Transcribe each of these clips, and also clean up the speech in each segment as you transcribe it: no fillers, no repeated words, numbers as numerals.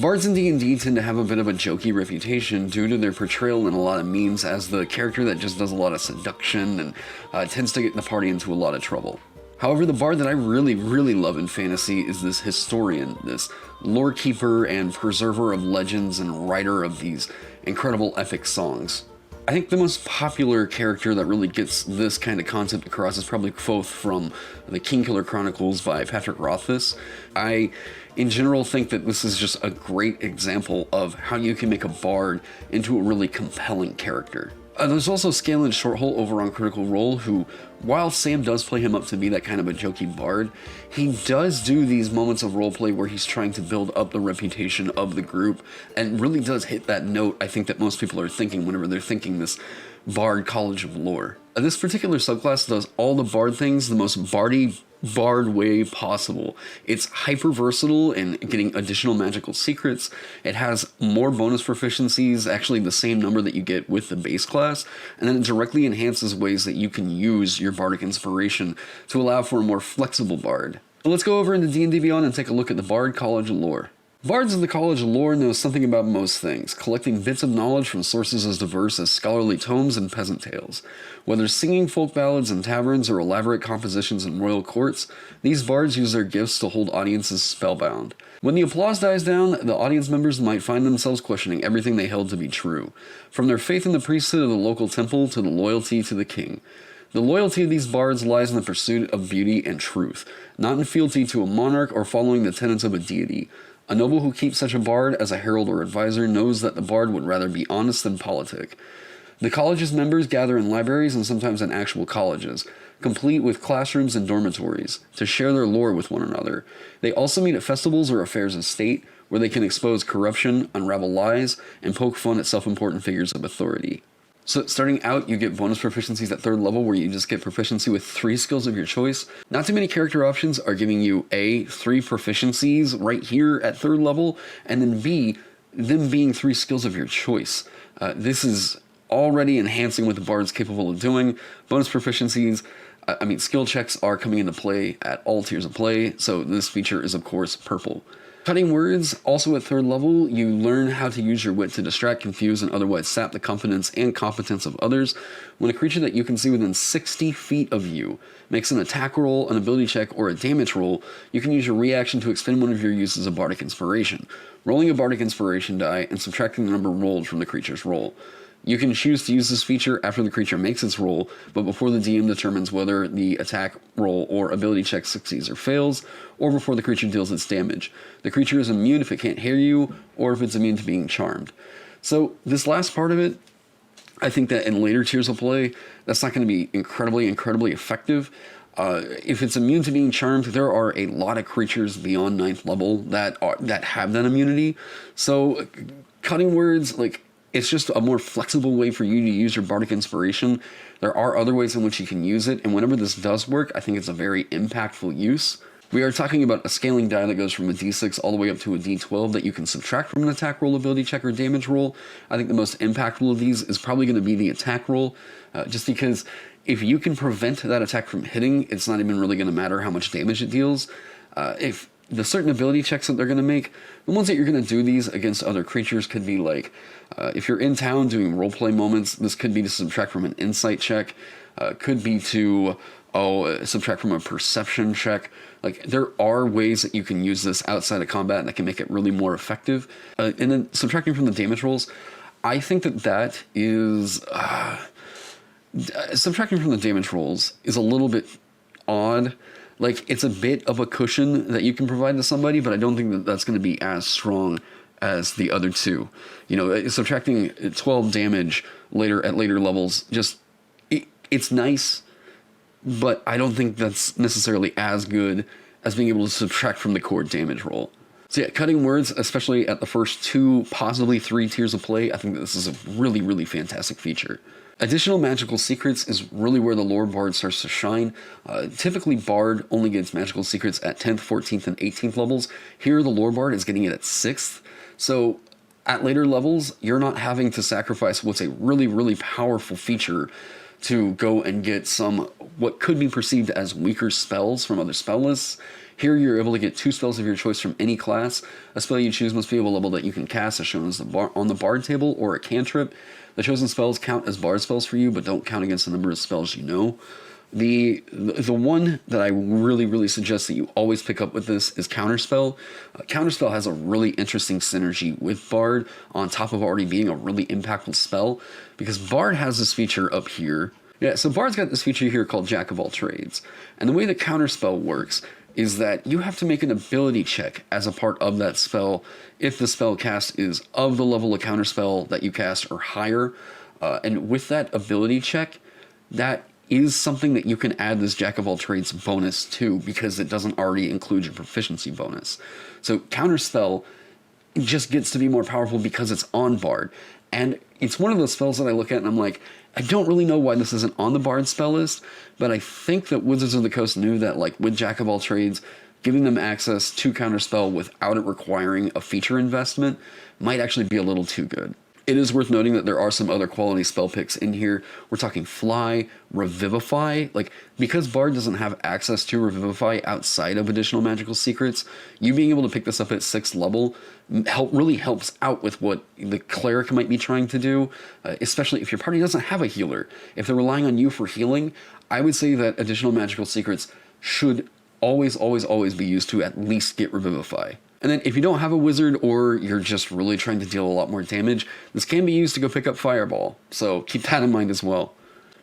Bards in D&D tend to have a bit of a jokey reputation due to their portrayal in a lot of memes as the character that just does a lot of seduction and tends to get the party into a lot of trouble. However, the bard that I really, really love in fantasy is this historian, this lore keeper and preserver of legends and writer of these incredible epic songs. I think the most popular character that really gets this kind of concept across is probably Kvothe from the Kingkiller Chronicles by Patrick Rothfuss. I, in general, think that this is just a great example of how you can make a bard into a really compelling character. There's also Scanlan Shorthole over on Critical Role, who, while Sam does play him up to be that kind of a jokey bard, he does do these moments of roleplay where he's trying to build up the reputation of the group, and really does hit that note I think that most people are thinking whenever they're thinking this bard college of lore. This particular subclass does all the bard things the most bard way possible. It's hyper versatile in getting additional magical secrets. It has more bonus proficiencies, actually the same number that you get with the base class, and then it directly enhances ways that you can use your Bardic Inspiration to allow for a more flexible bard. So let's go over into D&D Beyond and take a look at the Bard College of Lore. Bards in the College of Lore know something about most things, collecting bits of knowledge from sources as diverse as scholarly tomes and peasant tales. Whether singing folk ballads in taverns or elaborate compositions in royal courts, these bards use their gifts to hold audiences spellbound. When the applause dies down, the audience members might find themselves questioning everything they held to be true, from their faith in the priesthood of the local temple to the loyalty to the king. The loyalty of these bards lies in the pursuit of beauty and truth, not in fealty to a monarch or following the tenets of a deity. A noble who keeps such a bard as a herald or advisor knows that the bard would rather be honest than politic. The college's members gather in libraries and sometimes in actual colleges, complete with classrooms and dormitories, to share their lore with one another. They also meet at festivals or affairs of state, where they can expose corruption, unravel lies, and poke fun at self-important figures of authority. So starting out, you get bonus proficiencies at 3rd level where you just get proficiency with 3 skills of your choice. Not too many character options are giving you A, 3 proficiencies right here at 3rd level, and then B, them being 3 skills of your choice. This is already enhancing what the bard's capable of doing. Bonus proficiencies, skill checks are coming into play at all tiers of play, so this feature is of course purple. Cutting words, also at 3rd level, you learn how to use your wit to distract, confuse, and otherwise sap the confidence and competence of others. When a creature that you can see within 60 feet of you makes an attack roll, an ability check, or a damage roll, you can use your reaction to expend one of your uses of Bardic Inspiration, rolling a Bardic Inspiration die and subtracting the number rolled from the creature's roll. You can choose to use this feature after the creature makes its roll, but before the DM determines whether the attack roll or ability check succeeds or fails, or before the creature deals its damage. The creature is immune if it can't hear you, or if it's immune to being charmed. So this last part of it, I think that in later tiers of play, that's not going to be incredibly effective. If it's immune to being charmed, there are a lot of creatures beyond 9th level that have that immunity. So cutting words, it's just a more flexible way for you to use your Bardic Inspiration. There are other ways in which you can use it, and whenever this does work, I think it's a very impactful use. We are talking about a scaling die that goes from a d6 all the way up to a d12 that you can subtract from an attack roll, ability check, or damage roll. I think the most impactful of these is probably going to be the attack roll, just because if you can prevent that attack from hitting, it's not even really going to matter how much damage it deals. If the certain ability checks that they're going to make, the ones that you're going to do these against other creatures could be if you're in town doing roleplay moments, this could be to subtract from an insight check, could be to subtract from a perception check. There are ways that you can use this outside of combat that can make it really more effective. And then subtracting from the damage rolls, I think that is... subtracting from the damage rolls is a little bit odd. It's a bit of a cushion that you can provide to somebody, but I don't think that that's going to be as strong as the other two. Subtracting 12 damage at later levels, it's nice, but I don't think that's necessarily as good as being able to subtract from the core damage roll. So yeah, cutting words, especially at the first 2, possibly 3 tiers of play, I think that this is a really fantastic feature. Additional magical secrets is really where the lore bard starts to shine. Typically, bard only gets magical secrets at 10th, 14th, and 18th levels. Here, the lore bard is getting it at 6th. So at later levels, you're not having to sacrifice what's a really powerful feature to go and get some what could be perceived as weaker spells from other spell lists. Here you're able to get 2 spells of your choice from any class. A spell you choose must be of a level that you can cast as shown as on the Bard table, or a cantrip. The chosen spells count as Bard spells for you, but don't count against the number of spells you know. The one that I really suggest that you always pick up with this is Counterspell. Counterspell has a really interesting synergy with Bard on top of already being a really impactful spell, because Bard has this feature up here. Yeah, so Bard's got this feature here called Jack of all trades. And the way that Counterspell works is that you have to make an ability check as a part of that spell if the spell cast is of the level of Counterspell that you cast or higher. And with that ability check, that is something that you can add this Jack of all trades bonus to, because it doesn't already include your proficiency bonus. So Counterspell just gets to be more powerful because it's on Bard. And it's one of those spells that I look at and I'm like, I don't really know why this isn't on the Bard spell list, but I think that Wizards of the Coast knew that, like, with Jack of all trades, giving them access to Counterspell without it requiring a feature investment might actually be a little too good. It is worth noting that there are some other quality spell picks in here. We're talking Fly, Revivify. Like, because Bard doesn't have access to Revivify outside of additional magical secrets, you being able to pick this up at 6th level really helps out with what the cleric might be trying to do, especially if your party doesn't have a healer. If they're relying on you for healing, I would say that additional magical secrets should always be used to at least get Revivify. And then if you don't have a wizard, or you're just really trying to deal a lot more damage, this can be used to go pick up Fireball, so keep that in mind as well.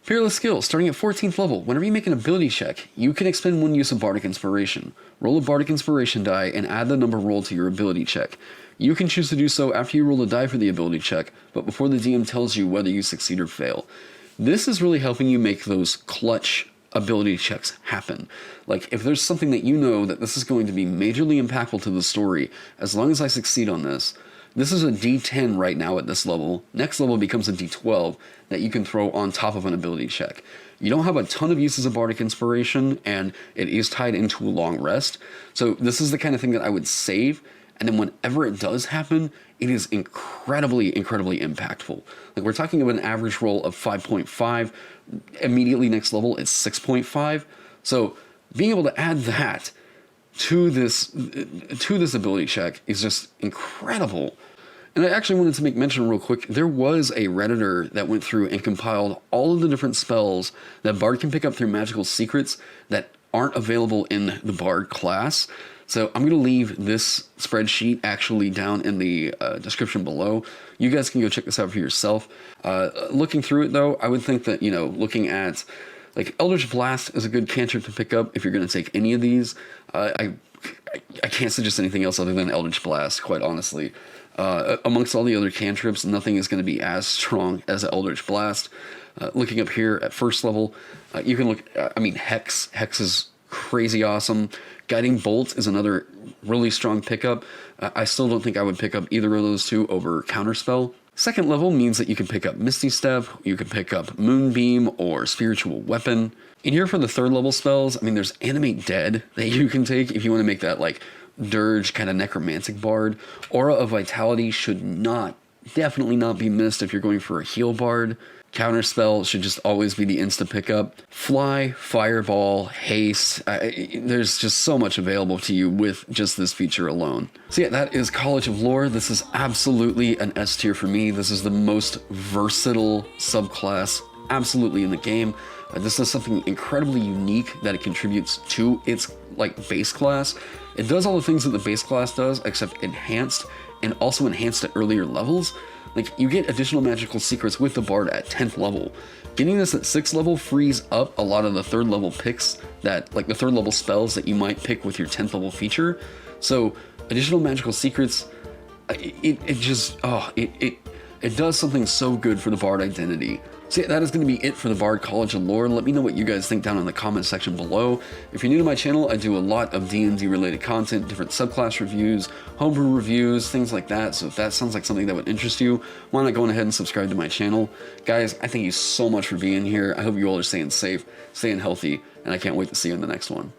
Fearless Skill, starting at 14th level, whenever you make an ability check, you can expend 1 use of Bardic Inspiration. Roll a Bardic Inspiration die and add the number rolled to your ability check. You can choose to do so after you roll a die for the ability check, but before the DM tells you whether you succeed or fail. This is really helping you make those clutch ability checks happen. Like, if there's something that you know that this is going to be majorly impactful to the story, as long as I succeed on this, this is a D10 right now at this level. Next level becomes a D12 that you can throw on top of an ability check. You don't have a ton of uses of Bardic Inspiration, and it is tied into a long rest, so this is the kind of thing that I would save, and then whenever it does happen, it is incredibly impactful. Like, we're talking about an average roll of 5.5. Immediately next level, it's 6.5. So being able to add that to this ability check is just incredible. And I actually wanted to make mention real quick, there was a Redditor that went through and compiled all of the different spells that Bard can pick up through magical secrets that aren't available in the Bard class. So I'm going to leave this spreadsheet actually down in the description below. You guys can go check this out for yourself. Looking through it, though, I would think that, you know, looking at, like, Eldritch Blast is a good cantrip to pick up if you're going to take any of these. I can't suggest anything else other than Eldritch Blast, quite honestly. Amongst all the other cantrips, nothing is going to be as strong as Eldritch Blast. Looking up here at 1st level, you can look, Hex. Hex is crazy awesome. Guiding Bolt is another really strong pickup. I still don't think I would pick up either of those two over Counterspell. 2nd level means that you can pick up Misty Step, you can pick up Moonbeam or Spiritual Weapon. In here for the 3rd level spells, there's Animate Dead that you can take if you want to make that, like, Dirge kind of necromantic bard. Aura of Vitality should definitely not be missed if you're going for a heal bard. Counterspell should just always be the insta pickup. Fly, Fireball, Haste, there's just so much available to you with just this feature alone. So yeah, that is College of Lore. This is absolutely an S tier for me. This is the most versatile subclass absolutely in the game. This is something incredibly unique that it contributes to its, like, base class. It does all the things that the base class does, except enhanced, and also enhanced at earlier levels. Like, you get additional magical secrets with the Bard at 10th level. Getting this at 6th level frees up a lot of the 3rd level picks that, like, the 3rd level spells that you might pick with your 10th level feature. So additional magical secrets, it does something so good for the Bard identity. So yeah, that is going to be it for the Bard College of Lore. Let me know what you guys think down in the comment section below. If you're new to my channel, I do a lot of D&D related content, different subclass reviews, homebrew reviews, things like that. So if that sounds like something that would interest you, why not go ahead and subscribe to my channel? Guys, I thank you so much for being here. I hope you all are staying safe, staying healthy, and I can't wait to see you in the next one.